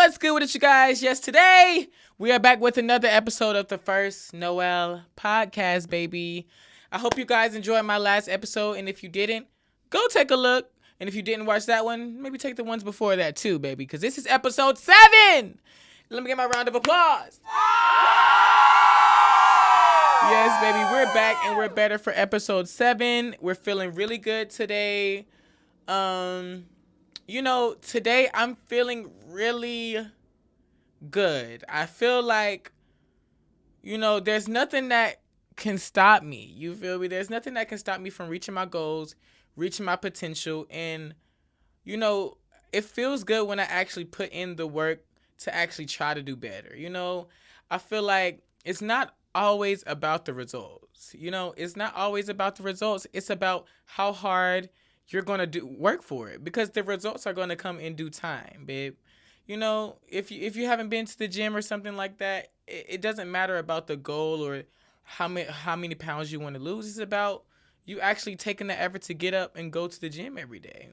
What's good with it, you guys? Yes, today we are back with another episode of the first Noel podcast, baby. I hope you guys enjoyed my last episode, and if you didn't, go take a look. And if you didn't watch that one, maybe take the ones before that too, baby, because this is episode 7. Let me get my round of applause. Yes, baby, we're back and we're better for episode 7. We're feeling really good today. Today I'm feeling really good. I feel like, there's nothing that can stop me. You feel me? There's nothing that can stop me from reaching my goals, reaching my potential. And, it feels good when I actually put in the work to actually try to do better. I feel like it's not always about the results. It's not always about the results. It's about how hard you're going to do work for it, because the results are going to come in due time, babe. If you haven't been to the gym or something like that, it doesn't matter about the goal or how many pounds you want to lose. It's about you actually taking the effort to get up and go to the gym every day.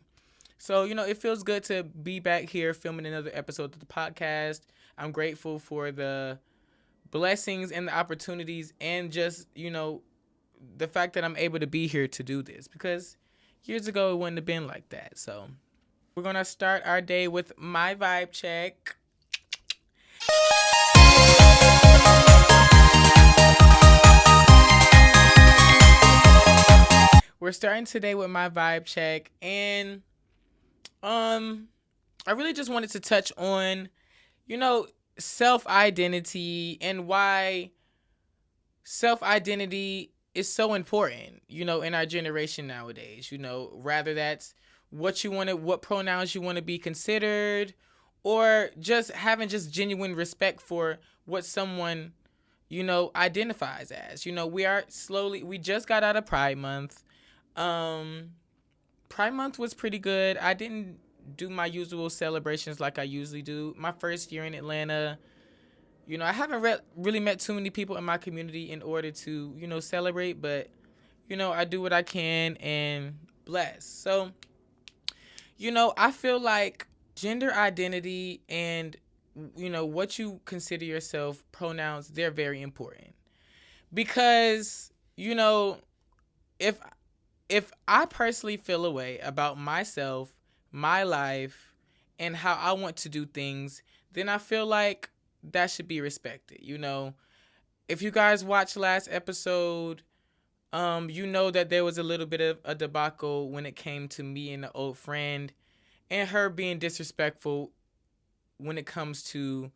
So, it feels good to be back here filming another episode of the podcast. I'm grateful for the blessings and the opportunities and just, the fact that I'm able to be here to do this, because years ago it wouldn't have been like that. So we're going to start our day with my vibe check. We're starting today with my vibe check, and I really just wanted to touch on, self-identity and why self-identity is so important, in our generation nowadays. Rather that's what pronouns you want to be considered, or just having just genuine respect for what someone, identifies as. We just got out of Pride Month. Pride Month was pretty good. I didn't do my usual celebrations like I usually do. My first year in Atlanta, I haven't really met too many people in my community in order to, celebrate, but, I do what I can and bless. So, I feel like gender identity and, what you consider yourself, pronouns, they're very important. Because, if I personally feel a way about myself, my life, and how I want to do things, then I feel like that should be respected. If you guys watched last episode, that there was a little bit of a debacle when it came to me and the old friend and her being disrespectful when it comes to,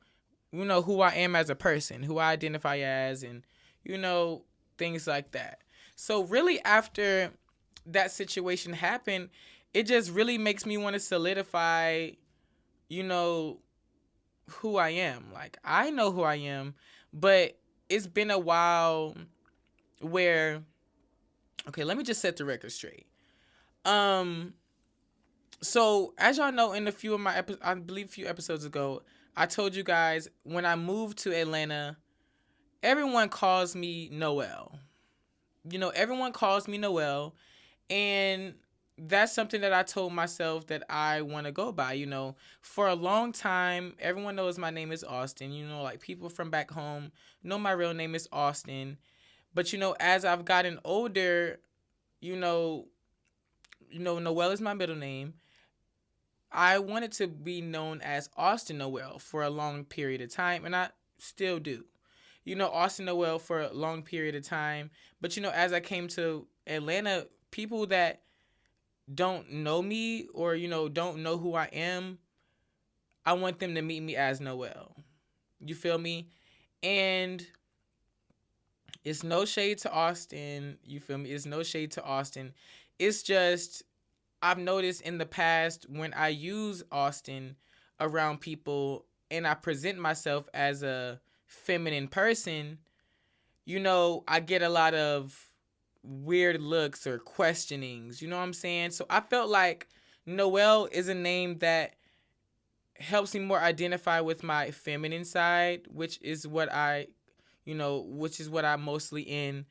who I am as a person, who I identify as, and, things like that. So really after that situation happened, it just really makes me want to solidify, who I am. Like, I know who I am, but it's been a while where, okay, let me just set the record straight. So as y'all know, in a few of my I believe a few episodes ago, I told you guys when I moved to Atlanta, everyone calls me Noel. Everyone calls me Noel, and that's something that I told myself that I want to go by. For a long time, everyone knows my name is Austin. Like people from back home know my real name is Austin. But, as I've gotten older, Noel is my middle name. I wanted to be known as Austin Noel for a long period of time, and I still do. Austin Noel for a long period of time. But, as I came to Atlanta, people that don't know me or, don't know who I am, I want them to meet me as Noel. You feel me? And it's no shade to Austin. You feel me? It's no shade to Austin. It's just I've noticed in the past when I use Austin around people and I present myself as a feminine person, I get a lot of weird looks or questionings. You know what I'm saying? So I felt like Noel is a name that helps me more identify with my feminine side, which is what I'm mostly in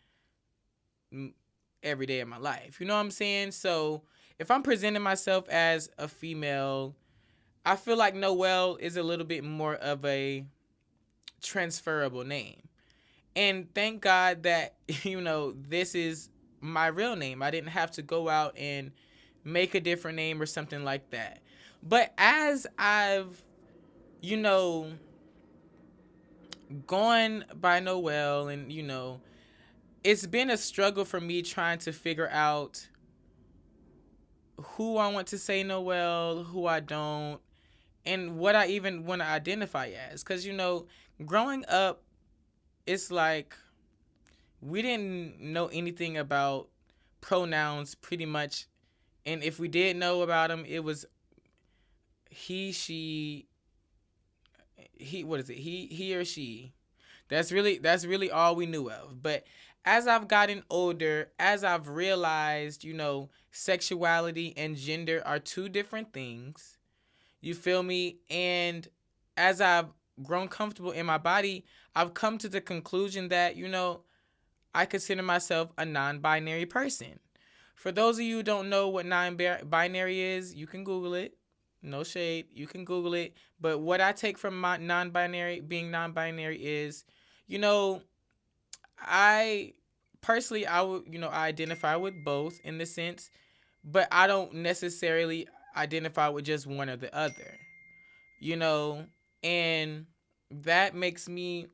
every day of my life. You know what I'm saying? So if I'm presenting myself as a female, I feel like Noel is a little bit more of a transferable name. And thank God that, this is my real name. I didn't have to go out and make a different name or something like that. But as I've, you know, gone by Noel, and, it's been a struggle for me trying to figure out who I want to say Noel, who I don't, and what I even want to identify as. Because, growing up, it's like we didn't know anything about pronouns pretty much. And if we did know about them, it was he, she, what is it? He or she. That's really all we knew of. But as I've gotten older, as I've realized, sexuality and gender are two different things. You feel me? And as I've grown comfortable in my body, I've come to the conclusion that, I consider myself a non-binary person. For those of you who don't know what non-binary is, you can Google it. No shade. You can Google it. But what I take from my being non-binary is, you know, I personally, I would, I identify with both in the sense, but I don't necessarily identify with just one or the other, you know, and that makes me,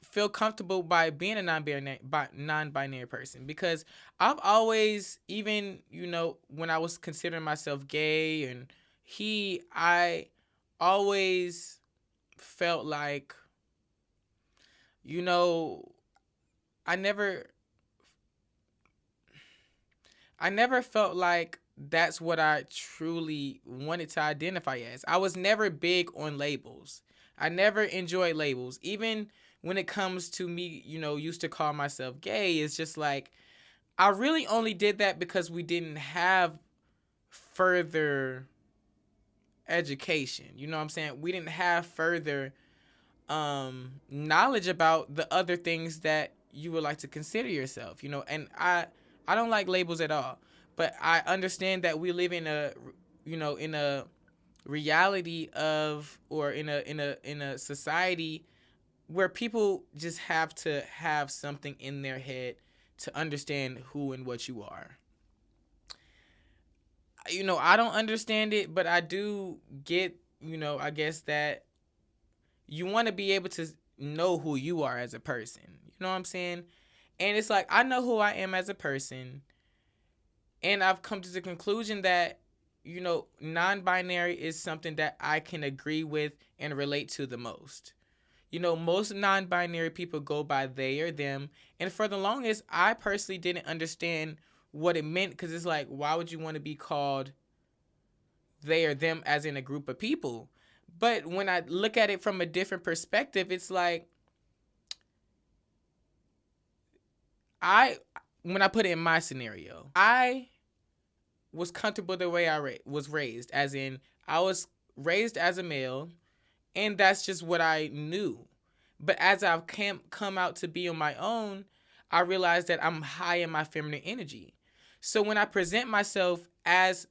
feel comfortable by being a non-binary person, because I've always, even, when I was considering myself gay and I always felt like, you know, I never I never felt like that's what I truly wanted to identify as. I was never big on labels. I never enjoyed labels. Even when it comes to me, used to call myself gay, it's just like I really only did that because we didn't have further education. You know what I'm saying? We didn't have further knowledge about the other things that you would like to consider yourself, and I don't like labels at all, but I understand that we live in a reality of, or in a society where people just have to have something in their head to understand who and what you are. I don't understand it, but I do get, I guess that you want to be able to know who you are as a person. You know what I'm saying? And it's like, I know who I am as a person. And I've come to the conclusion that, non-binary is something that I can agree with and relate to the most. Most non-binary people go by they or them. And for the longest, I personally didn't understand what it meant, because it's like, why would you want to be called they or them as in a group of people? But when I look at it from a different perspective, it's like, when I put it in my scenario, I was comfortable the way I was raised, as in I was raised as a male, and that's just what I knew. But as I've come out to be on my own, I realized that I'm high in my feminine energy. So when I present myself as,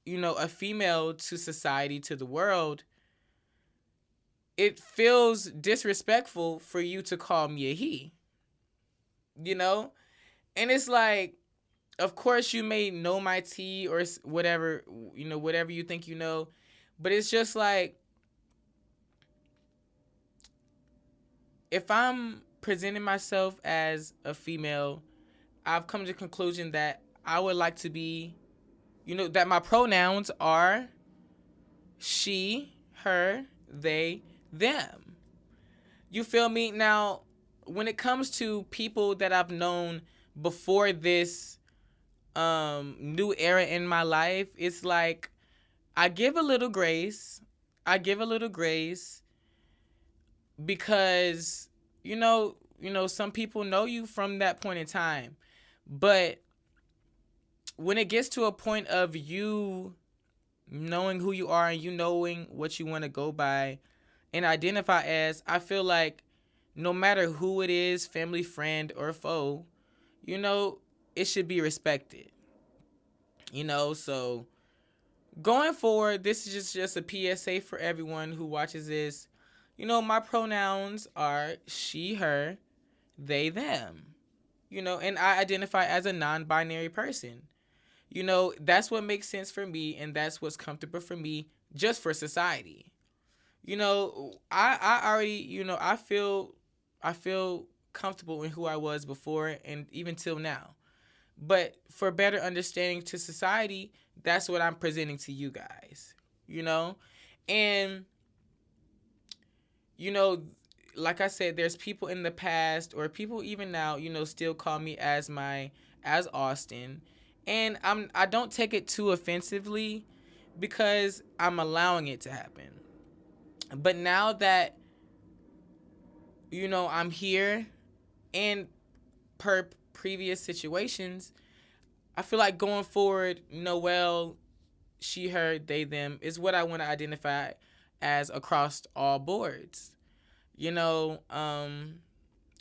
a female to society, to the world, it feels disrespectful for you to call me a he, And it's like, of course you may know my tea or whatever, whatever you think you know. But it's just like, if I'm presenting myself as a female, I've come to the conclusion that I would like to be, that my pronouns are she, her, they, them. You feel me? Now, when it comes to people that I've known before this new era in my life, it's like I give a little grace. I give a little grace because some people know you from that point in time. But when it gets to a point of you knowing who you are and you knowing what you want to go by and identify as, I feel like no matter who it is, family, friend, or foe, it should be respected. So Going forward, this is just a PSA for everyone who watches this. My pronouns are she, her, they, them. And I identify as a non-binary person. That's what makes sense for me, and that's what's comfortable for me, just for society. I already, I feel comfortable in who I was before and even till now. But for better understanding to society, that's what I'm presenting to you guys. You know? And you know, like I said, there's people in the past or people even now, still call me as Austin. And I don't take it too offensively because I'm allowing it to happen. But now that I'm here and per previous situations, I feel like going forward, Noel, she, her, they, them is what I want to identify as across all boards. You know,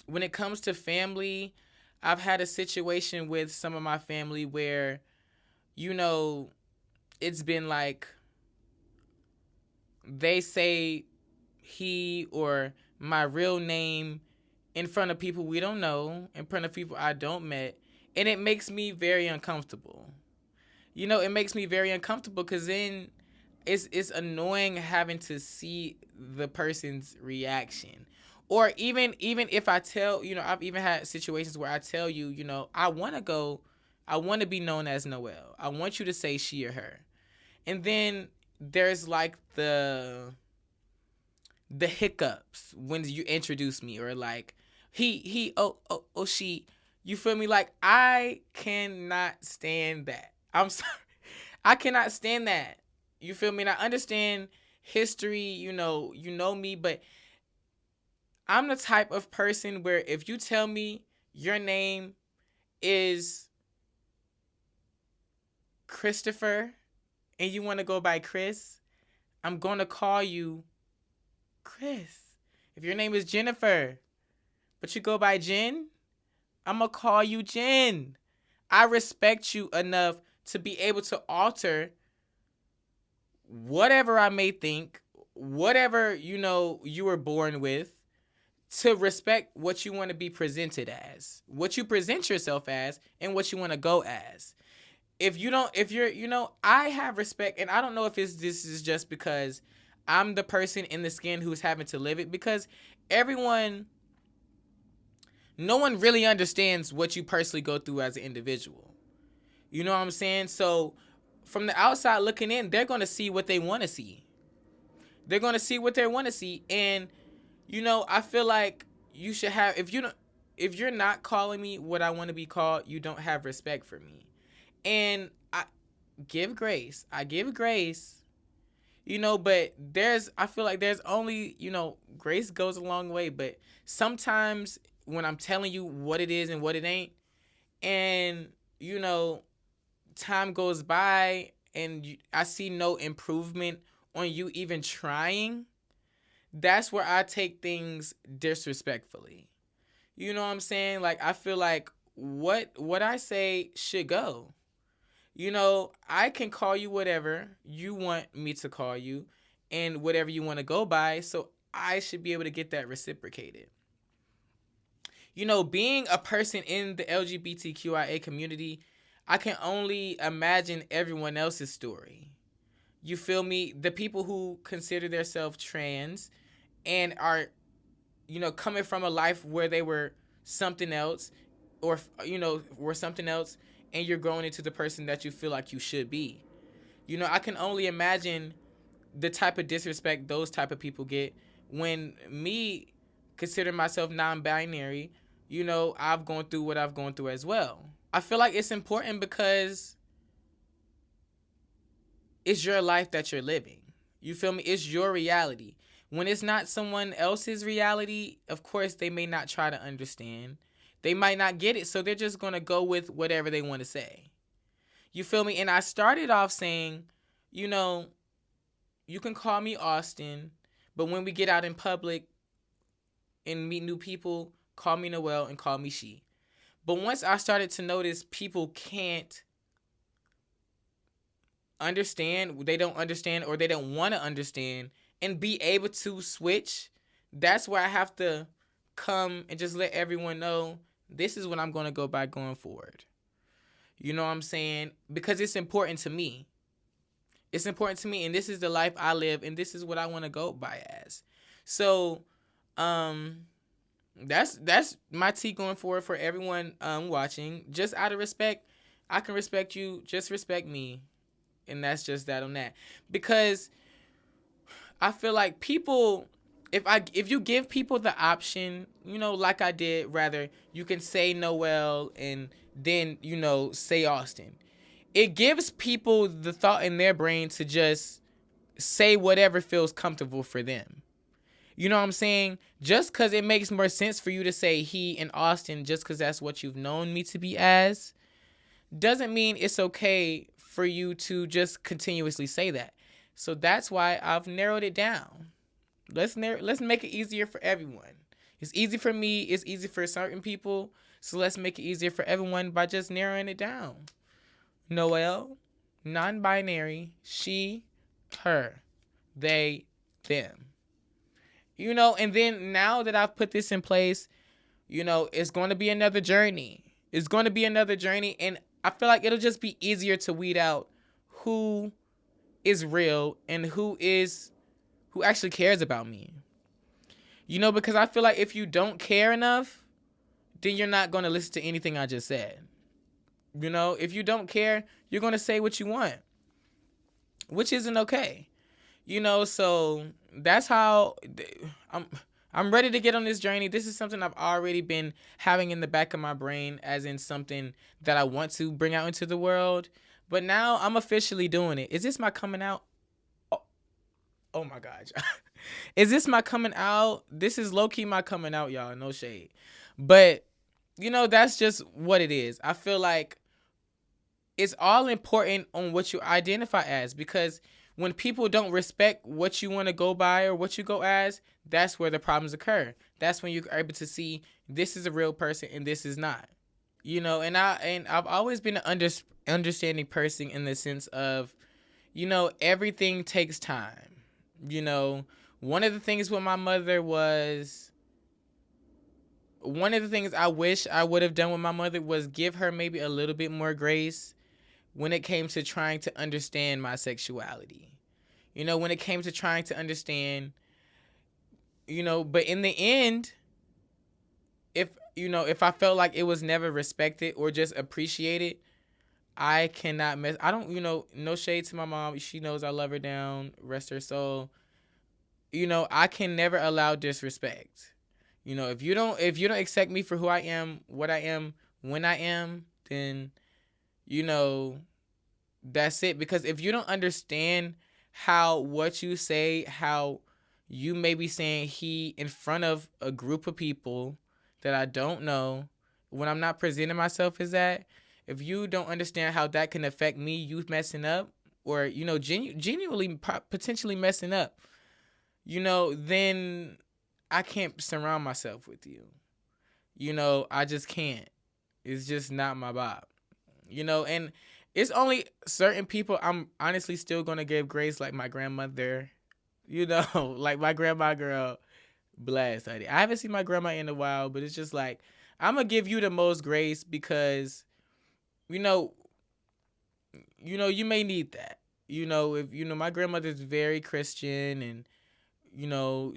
when it comes to family, I've had a situation with some of my family where, you know, it's been like they say he or my real name in front of people we don't know, in front of people I don't met, and it makes me very uncomfortable. It makes me very uncomfortable because then it's annoying having to see the person's reaction. Or even if I tell, I've even had situations where I tell you, I want to be known as Noel. I want you to say she or her. And then there's like the hiccups when you introduce me, or like he oh she, you feel me? Like I cannot stand that. I'm sorry. I cannot stand that. You feel me? And I understand history, you know me, but I'm the type of person where if you tell me your name is Christopher and you want to go by Chris, I'm going to call you Chris. If your name is Jennifer, but you go by Jen, I'm going to call you Jen. I respect you enough to be able to alter whatever I may think, whatever, you were born with, to respect what you want to be presented as, what you present yourself as, and what you want to go as. If you're, I have respect, and I don't know if this is just because I'm the person in the skin who's having to live it, because everyone, no one really understands what you personally go through as an individual. You know what I'm saying? So from the outside looking in, they're going to see what they want to see. They're going to see what they want to see. And, I feel like you should have, if you're not calling me what I want to be called, you don't have respect for me. And I give grace. I give grace, but I feel like there's only, grace goes a long way. But sometimes when I'm telling you what it is and what it ain't, and, time goes by and I see no improvement on you even trying, that's where I take things disrespectfully. You know what I'm saying? Like I feel like what I say should go. I can call you whatever you want me to call you and whatever you want to go by, so I should be able to get that reciprocated. Being a person in the LGBTQIA community, I can only imagine everyone else's story. You feel me? The people who consider themselves trans and are, coming from a life where they were something else, or, were something else, and you're growing into the person that you feel like you should be. I can only imagine the type of disrespect those type of people get when me consider myself non-binary. I've gone through what I've gone through as well. I feel like it's important because it's your life that you're living. You feel me? It's your reality. When it's not someone else's reality, of course, they may not try to understand. They might not get it, so they're just going to go with whatever they want to say. You feel me? And I started off saying, you can call me Austin, but when we get out in public and meet new people, call me Noel and call me she. But once I started to notice people can't understand, they don't understand, or they don't want to understand, and be able to switch, that's where I have to come and just let everyone know this is what I'm going to go by going forward. You know what I'm saying? Because it's important to me. It's important to me, and this is the life I live, and this is what I want to go by as. So, that's my tea going forward for everyone watching. Just out of respect, I can respect you. Just respect me, and that's just that on that. Because I feel like people, if you give people the option, like I did, rather you can say Noel and then say Austin. It gives people the thought in their brain to just say whatever feels comfortable for them. You know what I'm saying? Just because it makes more sense for you to say he and Austin, just because that's what you've known me to be as, doesn't mean it's okay for you to just continuously say that. So that's why I've narrowed it down. Let's make it easier for everyone. It's easy for me. It's easy for certain people. So let's make it easier for everyone by just narrowing it down. Noel, non-binary, she, her, they, them. And then now that I've put this in place, it's going to be another journey. It's going to be another journey, and I feel like it'll just be easier to weed out who is real and who actually cares about me. Because I feel like if you don't care enough, then you're not going to listen to anything I just said. If you don't care, you're going to say what you want, which isn't okay. So that's how I'm ready to get on this journey. This is something I've already been having in the back of my brain, as in something that I want to bring out into the world. But now I'm officially doing it. Is this my coming out? Oh my God. Is this my coming out? This is low-key my coming out, y'all. No shade. But, that's just what it is. I feel like it's all important on what you identify as, because when people don't respect what you want to go by or what you go as, that's where the problems occur. That's when you're able to see this is a real person and this is not. And I've always been an understanding person in the sense of, everything takes time. One of the things with my mother was, one of the things I wish I would have done with my mother was give her maybe a little bit more grace when it came to trying to understand my sexuality. When it came to trying to understand, but in the end, if I felt like it was never respected or just appreciated, I cannot I don't, no shade to my mom. She knows I love her down, rest her soul. I can never allow disrespect. If you don't accept me for who I am, what I am, when I am, then, that's it. Because if you don't understand how what you say, how you may be saying he in front of a group of people that I don't know, when I'm not presenting myself as that, if you don't understand how that can affect me, you messing up, or, genuinely potentially messing up, then I can't surround myself with you. I just can't. It's just not my vibe. And it's only certain people I'm honestly still going to give grace, like my grandmother, like my grandma girl, blessed. I haven't seen my grandma in a while, but it's just like, I'm going to give you the most grace because, you may need that. If, my grandmother's very Christian and,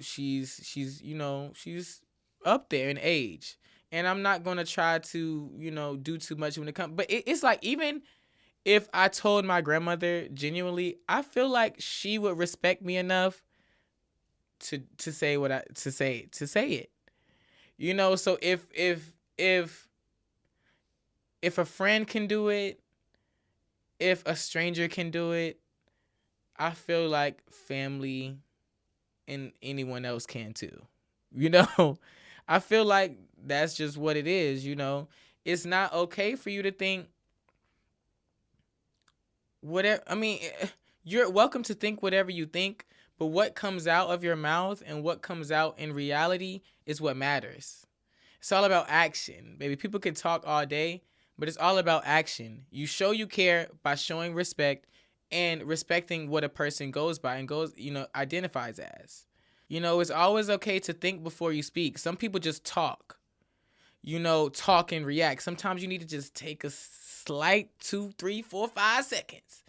she's up there in age. And I'm not going to try to, do too much when it comes. But it's like, even if I told my grandmother genuinely, I feel like she would respect me enough to say to say it. So if a friend can do it, if a stranger can do it, I feel like family and anyone else can too. I feel like that's just what it is. It's not okay for you to think whatever. I mean, you're welcome to think whatever you think, but what comes out of your mouth and what comes out in reality is what matters. It's all about action, baby. People can talk all day, but it's all about action. You show you care by showing respect and respecting what a person goes by and identifies as. It's always okay to think before you speak. Some people just talk, talk and react. Sometimes you need to just take a slight 2, 3, 4, 5 seconds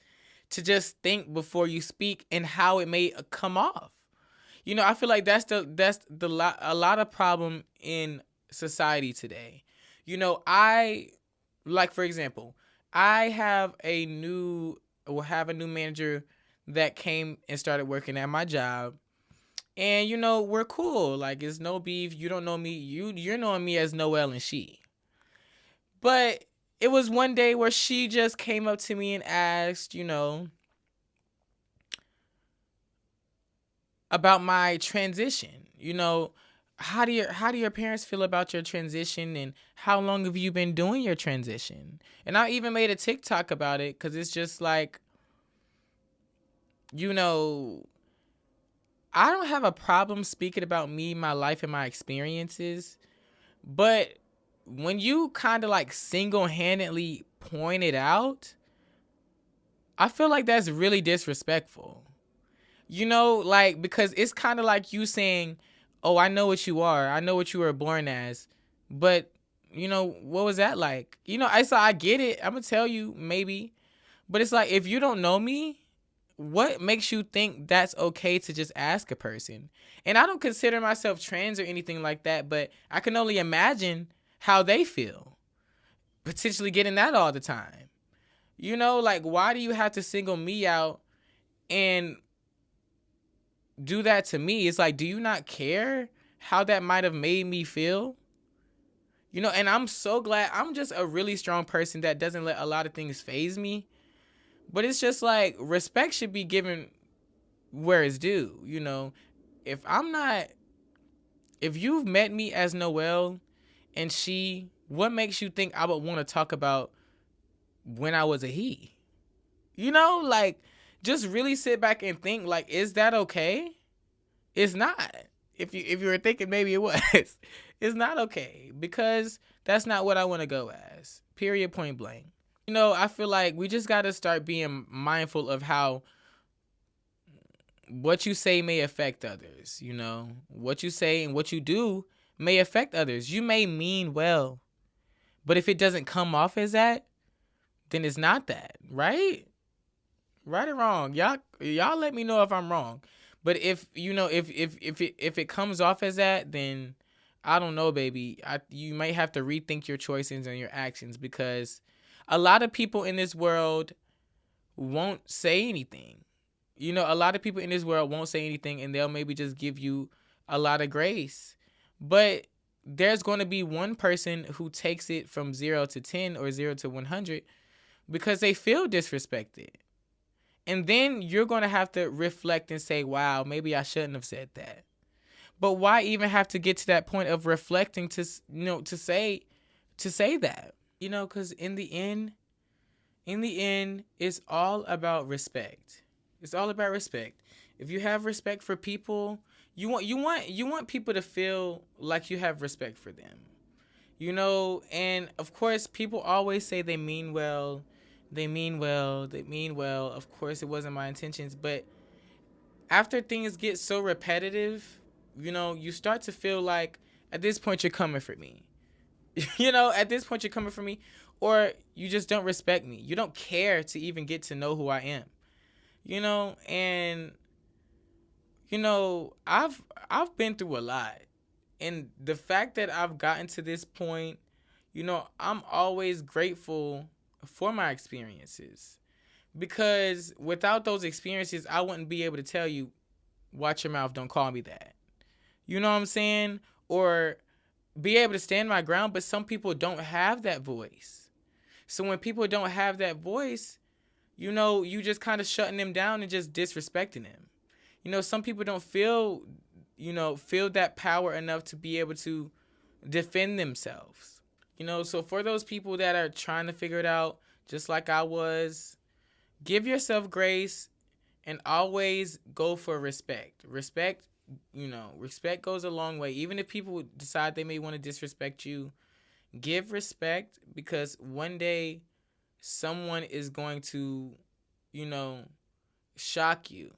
to just think before you speak and how it may come off. I feel like a lot of problem in society today. I like, for example, I will have a new manager that came and started working at my job. And we're cool. Like, it's no beef. You don't know me. You're knowing me as Noel and she. But it was one day where she just came up to me and asked, about my transition. How do your parents feel about your transition, and how long have you been doing your transition? And I even made a TikTok about it, because it's just like, I don't have a problem speaking about me, my life, and my experiences. But when you kind of like single-handedly point it out, I feel like that's really disrespectful. Like, because it's kind of like you saying, oh, I know what you are. I know what you were born as. But, what was that like? I get it. I'm going to tell you, maybe. But it's like, if you don't know me, what makes you think that's okay to just ask a person? And I don't consider myself trans or anything like that, but I can only imagine how they feel, potentially getting that all the time. Like, why do you have to single me out and do that to me? It's like, do you not care how that might have made me feel? And I'm so glad. I'm just a really strong person that doesn't let a lot of things faze me. But it's just like, respect should be given where it's due. If you've met me as Noel and she, what makes you think I would want to talk about when I was a he? Like, just really sit back and think, like, is that okay? It's not. If you were thinking maybe it was, it's not okay, because that's not what I want to go as. Period, point blank. I feel like we just got to start being mindful of how what you say may affect others. What you say and what you do may affect others. You may mean well, but if it doesn't come off as that, then it's not that, right? Right or wrong? Y'all let me know if I'm wrong. But if it comes off as that, then I don't know, baby. You might have to rethink your choices and your actions, because a lot of people in this world won't say anything. A lot of people in this world won't say anything, and they'll maybe just give you a lot of grace. But there's going to be one person who takes it from 0 to 10 or 0 to 100 because they feel disrespected. And then you're going to have to reflect and say, wow, maybe I shouldn't have said that. But why even have to get to that point of reflecting to say that? Because in the end, it's all about respect. It's all about respect. If you have respect for people, you want people to feel like you have respect for them. And of course, people always say they mean well. They mean well. Of course, it wasn't my intentions. But after things get so repetitive, you start to feel like, at this point, you're coming for me. At this point, you're coming for me. Or you just don't respect me. You don't care to even get to know who I am. And, I've been through a lot. And the fact that I've gotten to this point, I'm always grateful for my experiences, because without those experiences, I wouldn't be able to tell you, watch your mouth, don't call me that. You know what I'm saying? Or be able to stand my ground. But some people don't have that voice. So when people don't have that voice, you just kind of shutting them down and just disrespecting them. Some people don't feel that power enough to be able to defend themselves. So for those people that are trying to figure it out, just like I was, give yourself grace and always go for respect. Respect goes a long way. Even if people decide they may want to disrespect you, give respect, because one day someone is going to you know, shock you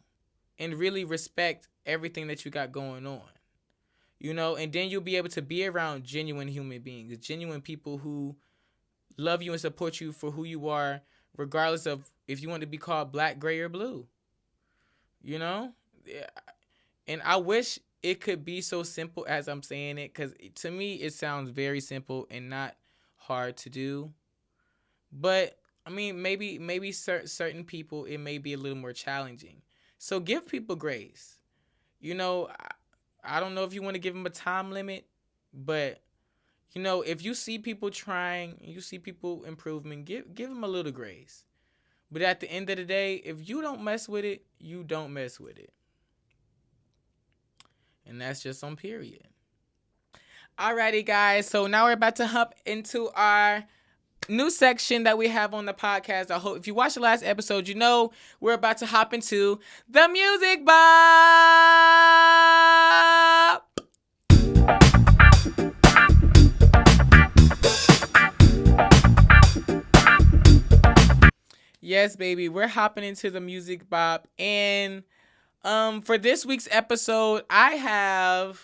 and really respect everything that you got going on. And then you'll be able to be around genuine human beings, genuine people who love you and support you for who you are, regardless of if you want to be called black, gray, or blue. Yeah. And I wish it could be so simple as I'm saying it, because to me it sounds very simple and not hard to do. But I mean, maybe certain people it may be a little more challenging. So give people grace. I don't know if you want to give them a time limit, but if you see people trying, you see people improving, give them a little grace. But at the end of the day, if you don't mess with it, you don't mess with it. And that's just on period. Alrighty, guys. So now we're about to hop into our new section that we have on the podcast. I hope if you watched the last episode, we're about to hop into the music bop. Yes, baby, we're hopping into the music bop, and for this week's episode, I have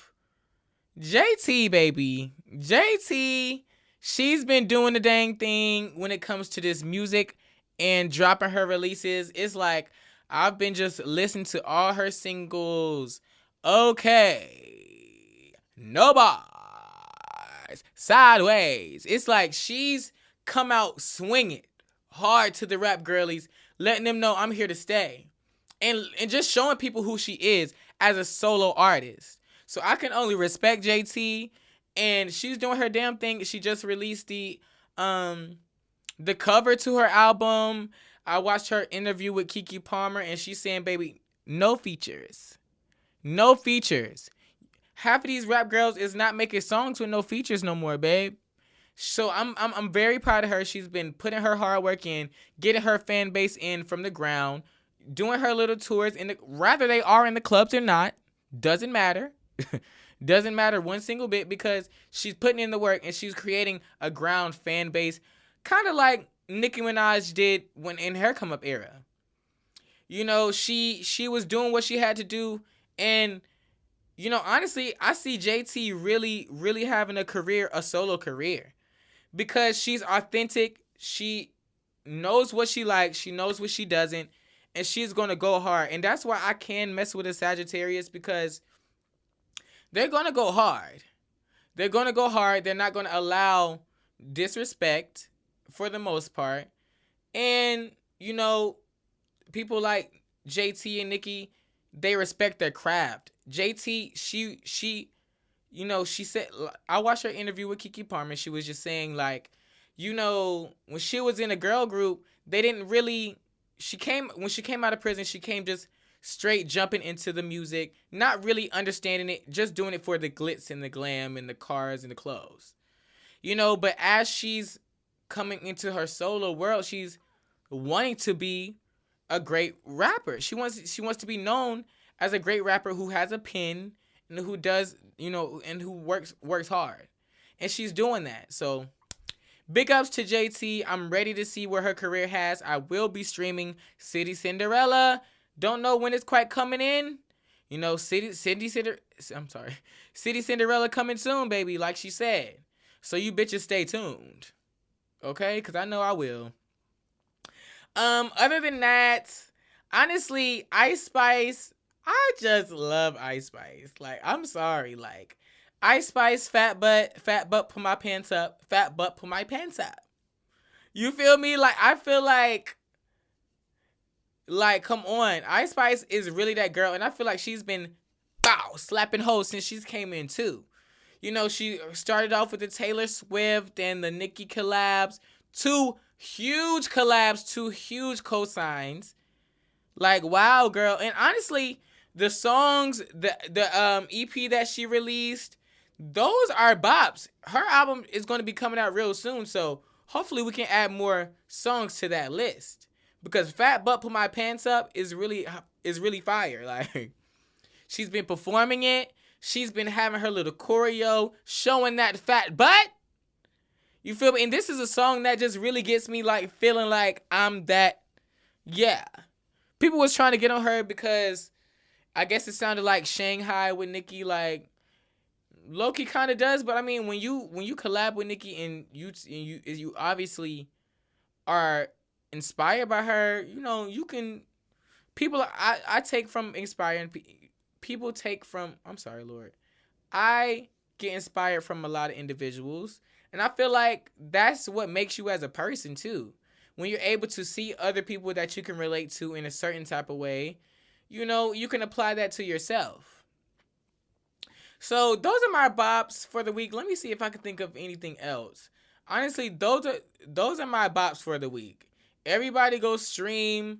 JT, baby. JT, she's been doing the dang thing when it comes to this music and dropping her releases. It's like I've been just listening to all her singles. Okay. Nobody's sideways. It's like she's come out swinging hard to the rap girlies, letting them know I'm here to stay. And just showing people who she is as a solo artist. So I can only respect JT, and she's doing her damn thing. She just released the cover to her album. I watched her interview with Keke Palmer, and she's saying, baby, no features. No features. Half of these rap girls is not making songs with no features no more, babe. So I'm very proud of her. She's been putting her hard work in, getting her fan base in from the ground, doing her little tours rather they are in the clubs or not, doesn't matter. Doesn't matter one single bit, because she's putting in the work and she's creating a ground fan base, kind of like Nicki Minaj did when in her come up era. She was doing what she had to do, and honestly, I see JT really, really having a solo career, because she's authentic. She knows what she likes, she knows what she doesn't, and she's going to go hard. And that's why I can mess with a Sagittarius, because they're going to go hard. They're going to go hard. They're not going to allow disrespect for the most part. And, people like JT and Nicki, they respect their craft. JT, she said, I watched her interview with Keke Palmer. She was just saying, like, when she was in a girl group, they didn't really, when she came out of prison, she came just straight jumping into the music, not really understanding it, just doing it for the glitz and the glam and the cars and the clothes. But as she's coming into her solo world, she's wanting to be a great rapper. She wants to be known as a great rapper who has a pen and who does, and who works hard. And she's doing that. So big ups to JT. I'm ready to see where her career has. I will be streaming City Cinderella. Don't know when it's quite coming in. City Cinderella coming soon, baby, like she said. So you bitches stay tuned. Okay? Because I know I will. Other than that, honestly, Ice Spice, I just love Ice Spice. Like, I'm sorry. Like, Ice Spice, fat butt, put my pants up. Fat butt, put my pants up. You feel me? Like, I feel like, come on. Ice Spice is really that girl. And I feel like she's been, slapping hoes since she's came in, too. She started off with the Taylor Swift and the Nicki collabs. 2 huge collabs, 2 huge cosigns. Like, wow, girl. And honestly, the songs, the EP that she released, those are bops. Her album is going to be coming out real soon, so hopefully we can add more songs to that list. Because Fat Butt Put My Pants Up is really fire. Like, she's been performing it. She's been having her little choreo, showing that fat butt. You feel me? And this is a song that just really gets me, like, feeling like I'm that, Yeah. People was trying to get on her because I guess it sounded like Shanghai with Nicki, like Loki kind of does. But I mean, when you collab with Nicki and you obviously are inspired by her, you can people. I take from inspiring people take from. I'm sorry, Lord. I get inspired from a lot of individuals, and I feel like that's what makes you as a person too. When you're able to see other people that you can relate to in a certain type of way, you can apply that to yourself. So those are my bops for the week. Let me see if I can think of anything else. Honestly, those are my bops for the week. Everybody go stream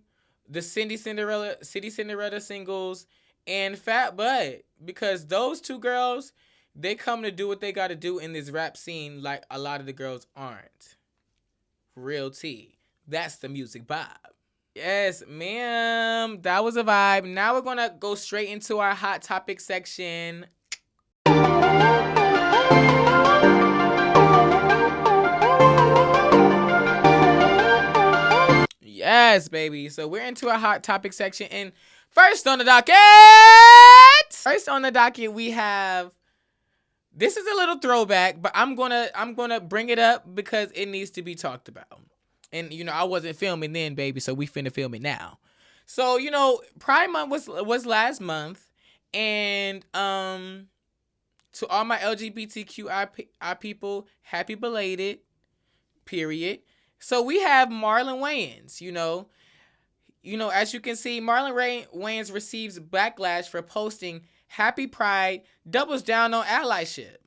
the City Cinderella singles and Fat Butt, because those two girls, they come to do what they got to do in this rap scene like a lot of the girls aren't. Real tea. That's the music vibe. Yes, ma'am. That was a vibe. Now we're going to go straight into our hot topic section. Yes, baby. So we're into our hot topic section. And first on the docket, we have, this is a little throwback, but I'm gonna bring it up because it needs to be talked about. And I wasn't filming then, baby, so we finna film it now. So Pride Month was last month, and to all my LGBTQI people, happy belated. Period. So we have Marlon Wayans. As you can see, Marlon Wayans receives backlash for posting Happy Pride, doubles down on allyship.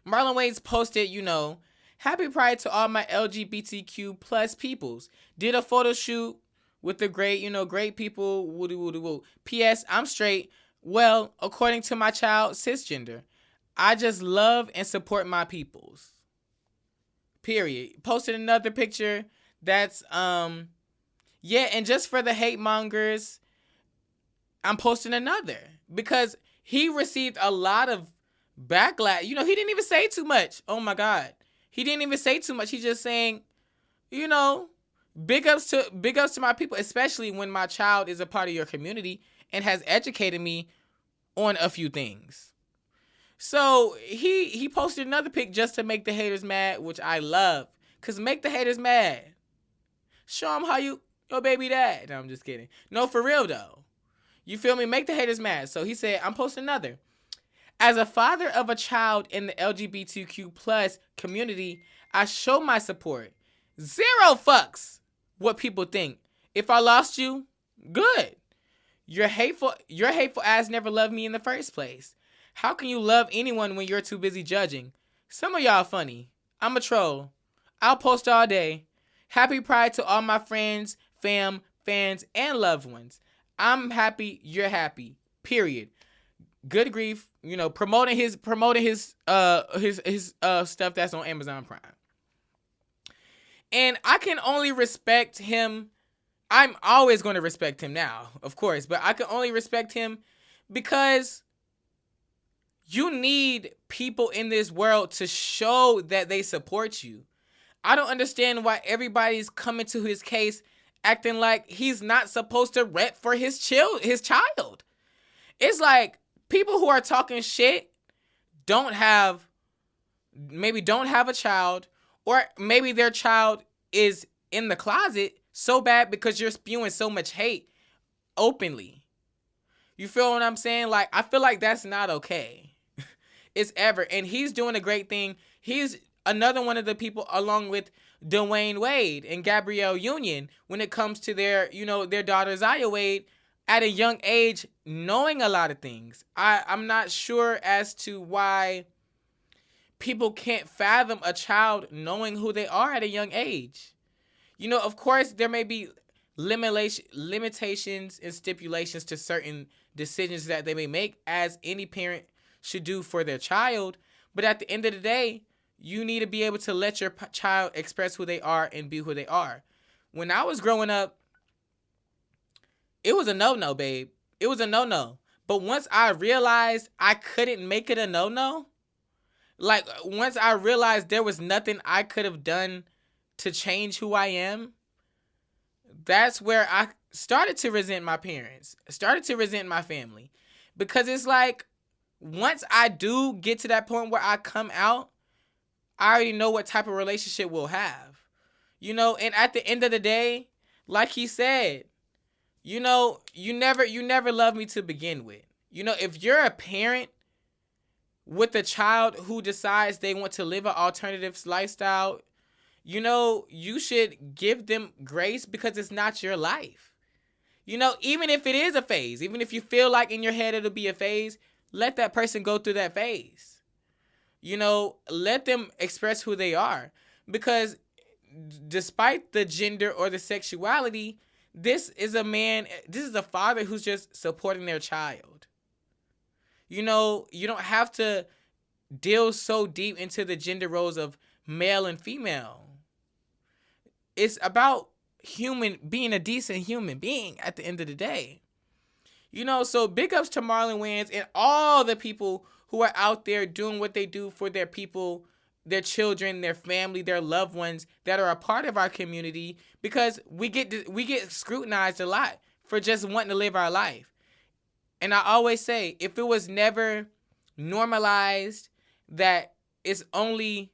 Marlon Wayans posted, Happy Pride to all my LGBTQ plus peoples. Did a photo shoot with the great people. Woody woody woo. P.S. I'm straight. Well, according to my child, cisgender. I just love and support my peoples. Period. Posted another picture that's and just for the hate mongers, I'm posting another because he received a lot of backlash. He didn't even say too much. Oh my God. He didn't even say too much. He's just saying, big ups to my people, especially when my child is a part of your community and has educated me on a few things. So he posted another pic just to make the haters mad, which I love. Cause make the haters mad. Show them how your baby dad. No, I'm just kidding. No, for real though. You feel me? Make the haters mad. So he said, I'm posting another. As a father of a child in the LGBTQ plus community, I show my support. Zero fucks what people think. If I lost you, good. Your hateful ass never loved me in the first place. How can you love anyone when you're too busy judging? Some of y'all funny. I'm a troll. I'll post all day. Happy Pride to all my friends, fam, fans, and loved ones. I'm happy, you're happy. Period. Good grief, promoting his stuff that's on Amazon Prime. And I can only respect him. I'm always going to respect him now, of course, but I can only respect him because you need people in this world to show that they support you. I don't understand why everybody's coming to his case acting like he's not supposed to rep for his child. It's like people who are talking shit maybe don't have a child, or maybe their child is in the closet so bad because you're spewing so much hate openly. You feel what I'm saying? Like, I feel like that's not okay. It's ever. And he's doing a great thing. He's another one of the people, along with Dwayne Wade and Gabrielle Union, when it comes to their daughter Zaya Wade, at a young age, knowing a lot of things. I'm not sure as to why people can't fathom a child knowing who they are at a young age. Of course, there may be limitations and stipulations to certain decisions that they may make, as any parent should do for their child. But at the end of the day, you need to be able to let your child express who they are and be who they are. When I was growing up, it was a no-no, babe. It was a no-no. But once I realized I couldn't make it a no-no, like once I realized there was nothing I could have done to change who I am, that's where I started to resent my parents, started to resent my family. Because it's like, once I do get to that point where I come out, I already know what type of relationship we'll have. And at the end of the day, like he said, you never loved me to begin with. If you're a parent with a child who decides they want to live an alternative lifestyle, you should give them grace because it's not your life. Even if it is a phase, even if you feel like in your head it'll be a phase, let that person go through that phase. Let them express who they are. Because despite the gender or the sexuality, this is a father who's just supporting their child. You don't have to deal so deep into the gender roles of male and female. It's about being a decent human being at the end of the day. So big ups to Marlon Wayans and all the people who are out there doing what they do for their people, their children, their family, their loved ones that are a part of our community, because we get scrutinized a lot for just wanting to live our life. And I always say, if it was never normalized that it's only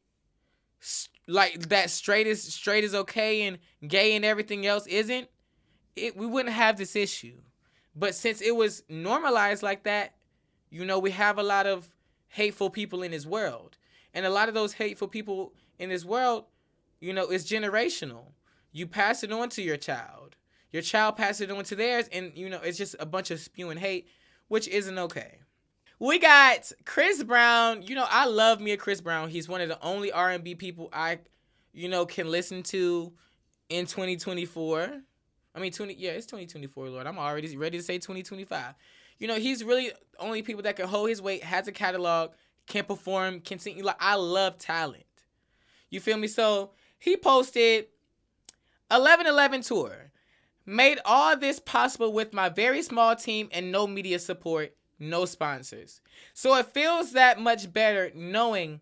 like that straight is okay and gay and everything else isn't, we wouldn't have this issue. But since it was normalized like that, we have a lot of hateful people in this world. And a lot of those hateful people in this world, is generational. You pass it on to your child. Your child passes it on to theirs, and, it's just a bunch of spewing hate, which isn't okay. We got Chris Brown. I love me a Chris Brown. He's one of the only R&B people I, can listen to in 2024. I mean, it's 2024, Lord. I'm already ready to say 2025. He's really the only people that can hold his weight, has a catalog, can perform, can sing. Like, I love talent. You feel me? So he posted 11/11 tour. Made all this possible with my very small team and no media support, no sponsors. So it feels that much better knowing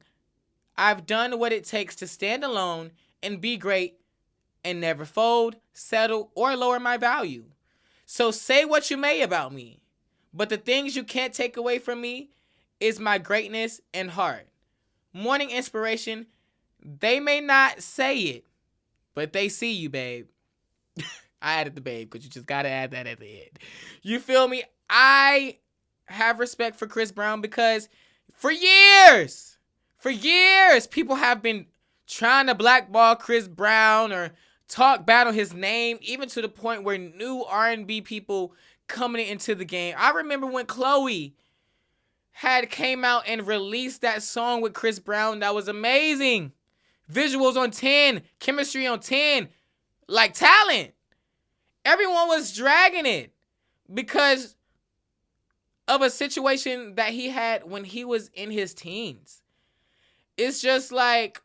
I've done what it takes to stand alone and be great and never fold, settle, or lower my value. So say what you may about me, but the things you can't take away from me is my greatness and heart. Morning inspiration, they may not say it, but they see you, babe. I added the babe because you just got to add that at the end. You feel me? I have respect for Chris Brown because for years, people have been trying to blackball Chris Brown or talk bad on his name, even to the point where new R&B people coming into the game. I remember when Chloe had came out and released that song with Chris Brown. That was amazing. Visuals on 10, chemistry on 10, like talent. Everyone was dragging it because of a situation that he had when he was in his teens. It's just like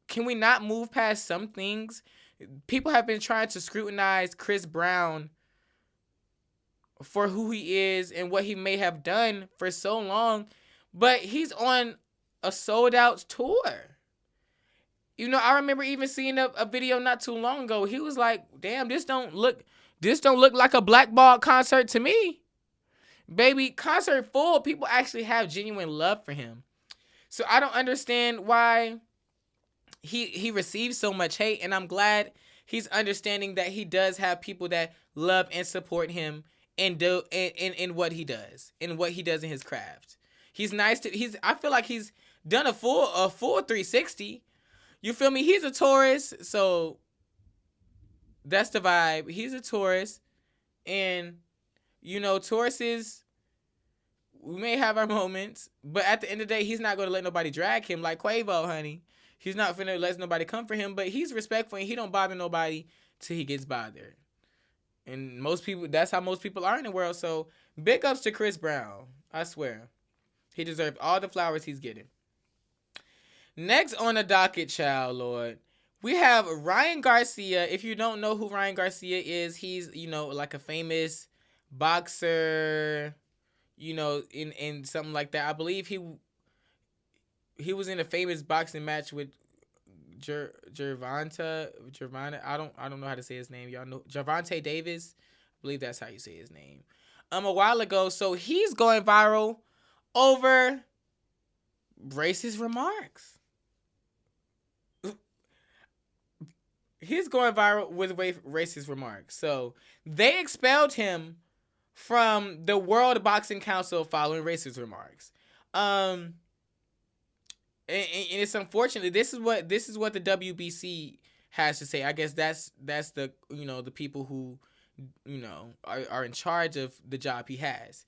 can we not move past some things? People have been trying to scrutinize Chris Brown for who he is and what he may have done for so long, but he's on a sold out tour. I remember even seeing a video not too long ago. He was like, damn, this don't look like a blackball concert to me. Baby, concert full. People actually have genuine love for him. So I don't understand why he receives so much hate, and I'm glad he's understanding that he does have people that love and support him and do in what he does, in what he does in his craft. He's nice to I feel like he's done a full 360. You feel me? He's a Taurus, so that's the vibe. He's a Taurus, and Tauruses, we may have our moments, but at the end of the day, he's not going to let nobody drag him like Quavo, honey. He's not finna let nobody come for him, but he's respectful and he don't bother nobody till he gets bothered. And that's how most people are in the world. So big ups to Chris Brown. I swear. He deserves all the flowers he's getting. Next on the docket, child, Lord, we have Ryan Garcia. If you don't know who Ryan Garcia is, he's, like a famous boxer, in something like that. I believe he was in a famous boxing match with Gervonta. I don't know how to say his name. Y'all know Gervonta Davis. I believe that's how you say his name. A while ago, so he's going viral over racist remarks. He's going viral with racist remarks. So they expelled him from the World Boxing Council following racist remarks. And it's unfortunate. This is what the WBC has to say. I guess that's the the people who are in charge of the job he has.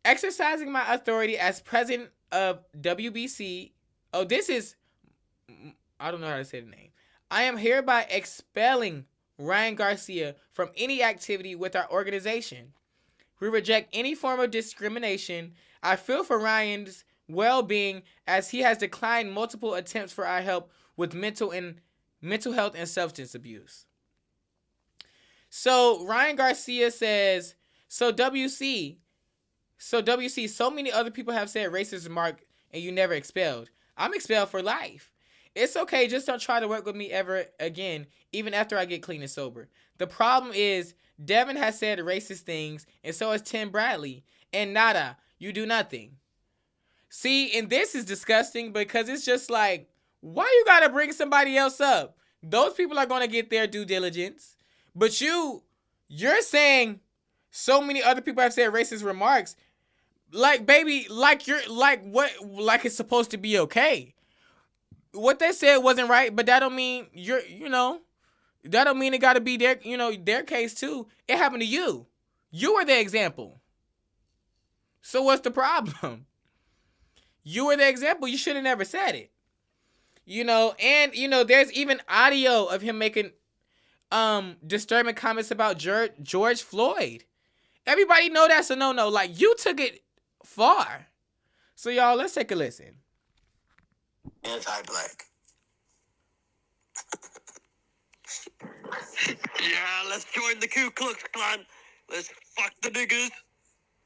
Exercising my authority as president of WBC. Oh, this is I don't know how to say the name. I am hereby expelling Ryan Garcia from any activity with our organization. We reject any form of discrimination. I feel for Ryan's well-being as he has declined multiple attempts for our help with mental health and substance abuse. So Ryan Garcia says, so many other people have said racist remark and you never expelled. I'm expelled for life. It's okay, just don't try to work with me ever again, even after I get clean and sober. The problem is, Devin has said racist things, and so has Tim Bradley. And nada, you do nothing. See, and this is disgusting because it's just like, why you gotta bring somebody else up? Those people are gonna get their due diligence. But you're saying so many other people have said racist remarks. Like, baby, like you're, like what, like it's supposed to be okay. What they said wasn't right, but that don't mean that don't mean it got to be their case too. It happened to you. You were the example. So what's the problem? You were the example. You should have never said it. And there's even audio of him making disturbing comments about George Floyd. Everybody know that's a no-no. Like, you took it far. So y'all, let's take a listen. Anti-black. Yeah, let's join the Ku Klux Klan. Let's fuck the niggas.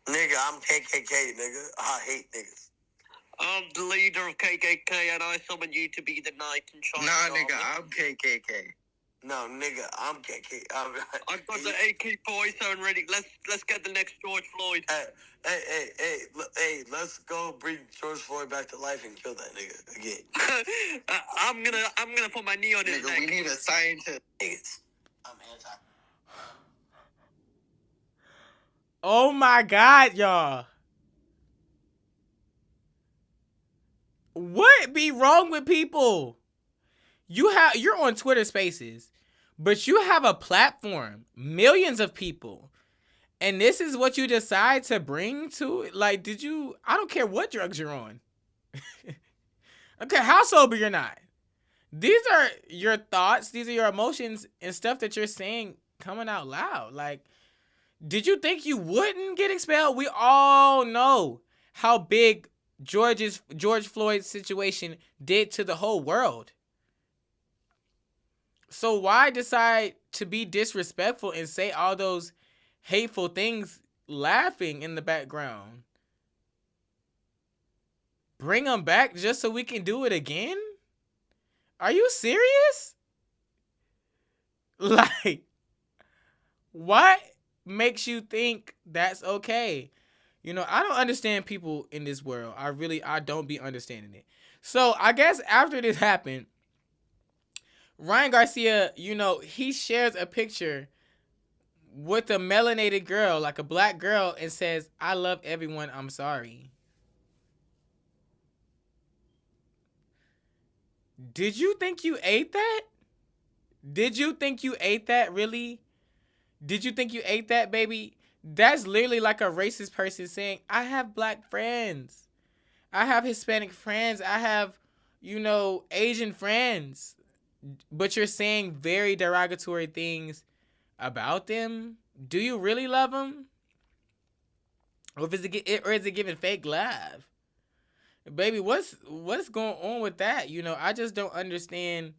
Nigga, I'm KKK, nigga. I hate niggas. I'm the leader of KKK, and I summon you to be the knight in shining armor. Nah, nigga, I'm KKK. No, nigga, I'm KKK. I've got the AK-47 ready. Let's get the next George Floyd. Hey, let's go bring George Floyd back to life and kill that nigga again. I'm gonna put my knee on his neck. We need a scientist. Niggas. I'm anti. Oh my God, y'all. What be wrong with people? You're on Twitter Spaces, but you have a platform, millions of people, and this is what you decide to bring to it. Like, I don't care what drugs you're on. I don't care how sober you're not. These are your thoughts, these are your emotions and stuff that you're saying coming out loud. Like, did you think you wouldn't get expelled? We all know how big George Floyd's situation did to the whole world. So why decide to be disrespectful and say all those hateful things laughing in the background? Bring them back just so we can do it again? Are you serious? Like, what makes you think that's okay? I don't understand people in this world. I don't be understanding it. So I guess after this happened, Ryan Garcia, he shares a picture with a melanated girl, like a black girl, and says, "I love everyone, I'm sorry." Did you think you ate that? Did you think you ate that, really? Did you think you ate that, baby? That's literally like a racist person saying, I have black friends. I have Hispanic friends. I have, Asian friends. But you're saying very derogatory things about them? Do you really love them? Or is it giving fake love? Baby, what's going on with that? I just don't understand.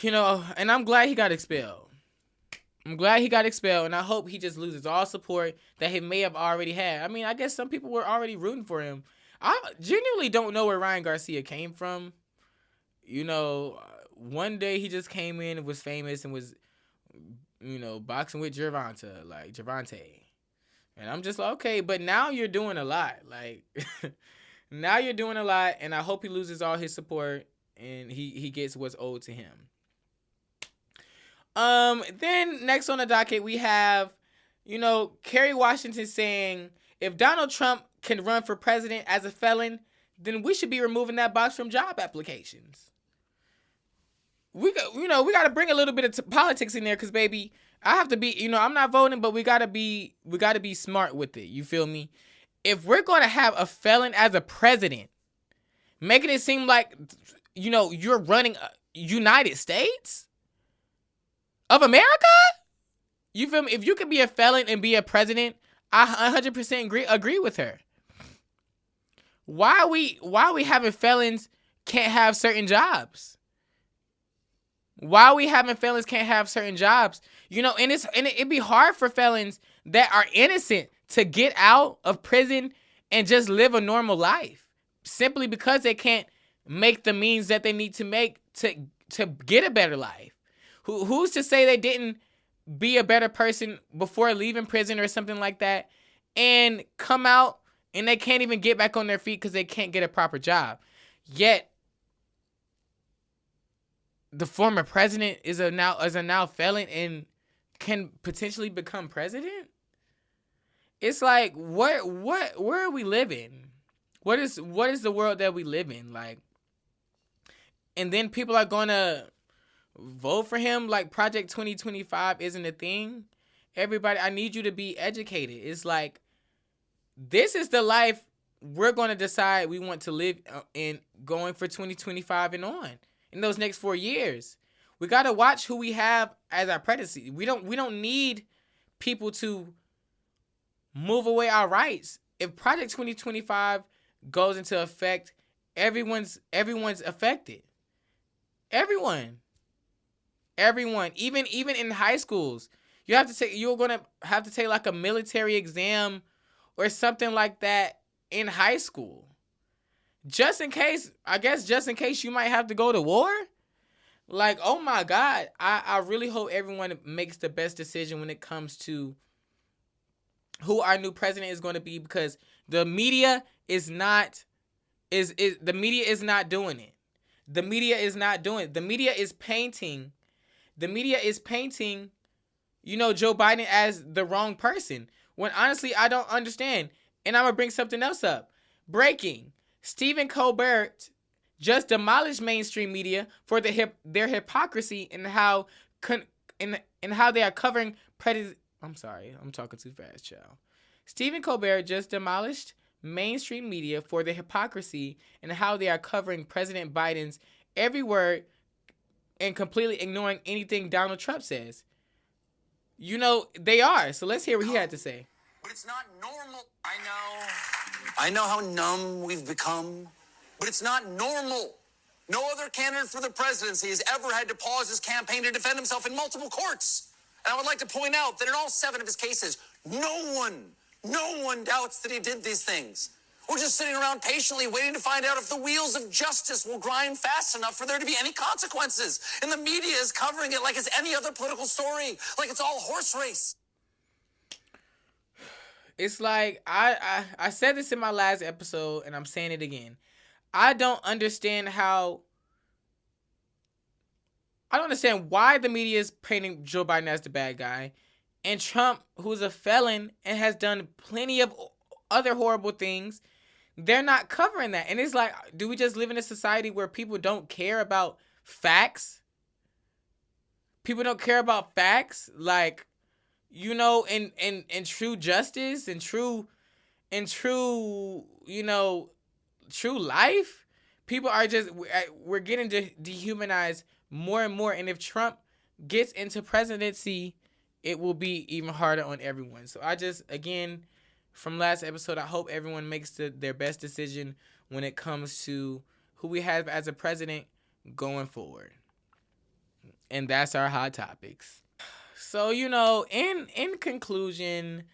And I'm glad he got expelled. And I hope he just loses all support that he may have already had. I mean, I guess some people were already rooting for him. I genuinely don't know where Ryan Garcia came from. One day he just came in and was famous and was, boxing with Gervonta. And I'm just like, okay, but now you're doing a lot. Like, now you're doing a lot, and I hope he loses all his support and he gets what's owed to him. Then next on the docket, we have, Kerry Washington saying, if Donald Trump can run for president as a felon, then we should be removing that box from job applications. We got to bring a little bit of politics in there, because baby, I have to be, I'm not voting, but we gotta be smart with it. You feel me? If we're gonna have a felon as a president, making it seem like, you're running United States of America. You feel me? If you could be a felon and be a president, I 100% agree with her. Why are we having felons can't have certain jobs? Why are we having felons can't have certain jobs? And it'd be hard for felons that are innocent to get out of prison and just live a normal life, simply because they can't make the means that they need to make to get a better life. Who's to say they didn't be a better person before leaving prison or something like that, and come out and they can't even get back on their feet because they can't get a proper job? Yet the former president is a now felon and can potentially become president. It's like, where are we living? What is the world that we live in? Like, and then people are gonna vote for him like Project 2025 isn't a thing. Everybody, I need you to be educated. It's like, this is the life we're going to decide we want to live in going for 2025 and on, in those next 4 years. We got to watch who we have as our predecessors. We don't need people to move away our rights. If Project 2025 goes into effect, everyone's affected. Everyone, even in high schools, you're going to have to take like a military exam or something like that in high school. Just in case you might have to go to war. Like, oh my God, I really hope everyone makes the best decision when it comes to who our new president is going to be, because the media is not doing it. The media is not doing it. The media is painting Joe Biden as the wrong person, when honestly I don't understand. And I'm going to bring something else up. Breaking. Stephen Colbert just demolished mainstream media for their hypocrisy and how they are covering I'm sorry, I'm talking too fast, child. Stephen Colbert just demolished mainstream media for their hypocrisy and how they are covering President Biden's every word and completely ignoring anything Donald Trump says. They are. So let's hear what he had to say. But it's not normal. I know how numb we've become, but it's not normal. No other candidate for the presidency has ever had to pause his campaign to defend himself in multiple courts. And I would like to point out that in all 7 of his cases, no one doubts that he did these things. We're just sitting around patiently waiting to find out if the wheels of justice will grind fast enough for there to be any consequences. And the media is covering it like it's any other political story, like it's all horse race. It's like, I said this in my last episode, and I'm saying it again. I don't understand why the media is painting Joe Biden as the bad guy, and Trump, who's a felon and has done plenty of other horrible things, they're not covering that. And it's like, do we just live in a society where people don't care about facts? People don't care about facts, like, and true justice and true true life. People are just, we're getting dehumanized more and more. And if Trump gets into presidency, it will be even harder on everyone. So I just, again, from last episode, I hope everyone makes their best decision when it comes to who we have as a president going forward. And that's our hot topics. So, in conclusion,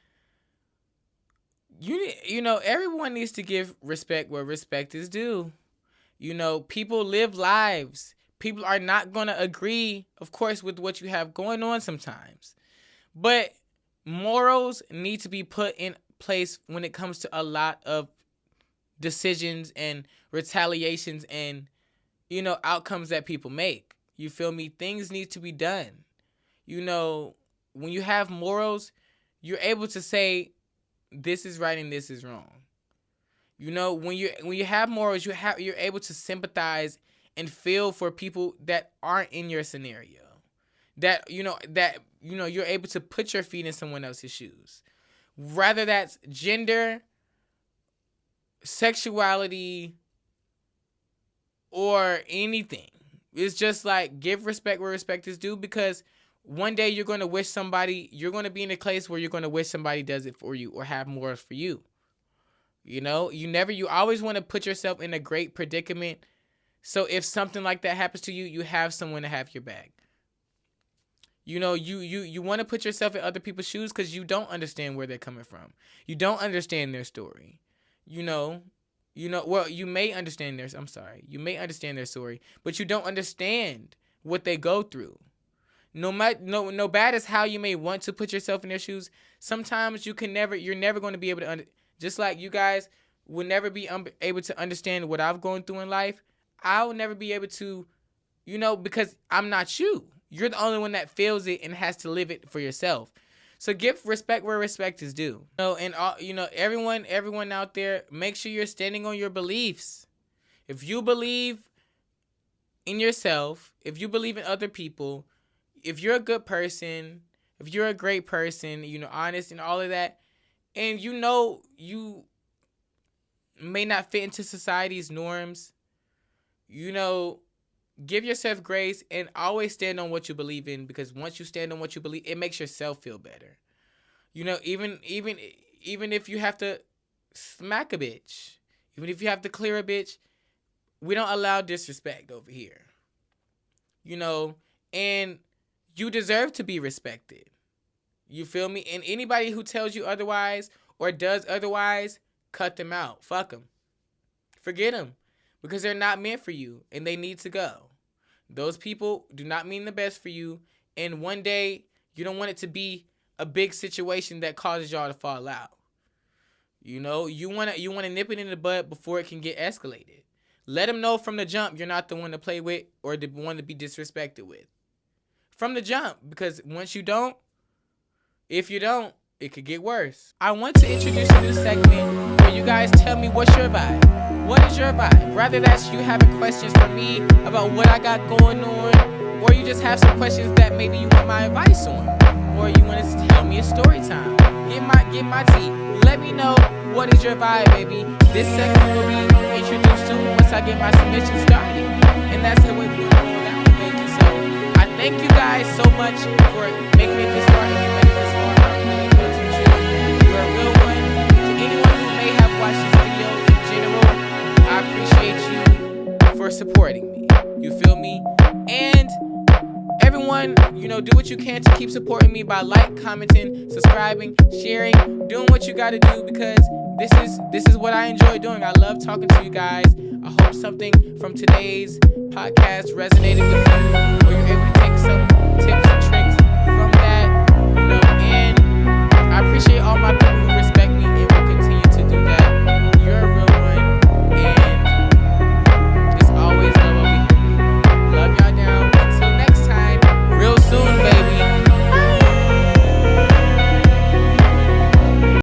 everyone needs to give respect where respect is due. People live lives. People are not going to agree, of course, with what you have going on sometimes. But morals need to be put in place when it comes to a lot of decisions and retaliations and, outcomes that people make. You feel me? Things need to be done. When you have morals, you're able to say this is right and this is wrong. When you have morals, you're able to sympathize and feel for people that aren't in your scenario. You're able to put your feet in someone else's shoes. Whether that's gender, sexuality, or anything. It's just like give respect where respect is due, because one day you're going to be in a place where you're going to wish somebody does it for you or have morals for you. You always want to put yourself in a great predicament. So if something like that happens to you, you have someone to have your back. You want to put yourself in other people's shoes because you don't understand where they're coming from. You don't understand their story. Well, you may understand you may understand their story, but you don't understand what they go through. No bad as how you may want to put yourself in their shoes, sometimes you're never going to be able to just like you guys will never be able to understand what I've gone through in life. I'll never be able to, because I'm not you. You're the only one that feels it and has to live it for yourself. So give respect where respect is due. And everyone out there, make sure you're standing on your beliefs. If you believe in yourself, if you believe in other people, if you're a good person, if you're a great person, honest and all of that, and you may not fit into society's norms, give yourself grace and always stand on what you believe in, because once you stand on what you believe, it makes yourself feel better. Even if you have to smack a bitch, even if you have to clear a bitch, we don't allow disrespect over here. And you deserve to be respected. You feel me? And anybody who tells you otherwise or does otherwise, cut them out. Fuck them. Forget them. Because they're not meant for you and they need to go. Those people do not mean the best for you. And one day, you don't want it to be a big situation that causes y'all to fall out. You want to nip it in the bud before it can get escalated. Let them know from the jump you're not the one to play with or the one to be disrespected with. From the jump, because if you don't, it could get worse. I want to introduce a new segment where you guys tell me what's your vibe. What is your vibe? Rather that's you having questions for me about what I got going on, or you just have some questions that maybe you want my advice on, or you want to tell me a story time. Get my tea. Let me know what is your vibe, baby. This segment will be introduced to once I get my submission started, and that's the way we're going down, baby. So I thank you guys so much for making it this far. If you made it this far, I really appreciate you. You're a real one. To anyone who may have watched this video in general, I appreciate you for supporting me. You feel me? And everyone, do what you can to keep supporting me by commenting, subscribing, sharing, doing what you got to do, because this is what I enjoy doing. I love talking to you guys. I hope something from today's podcast resonated with you, or you're able to take some tips and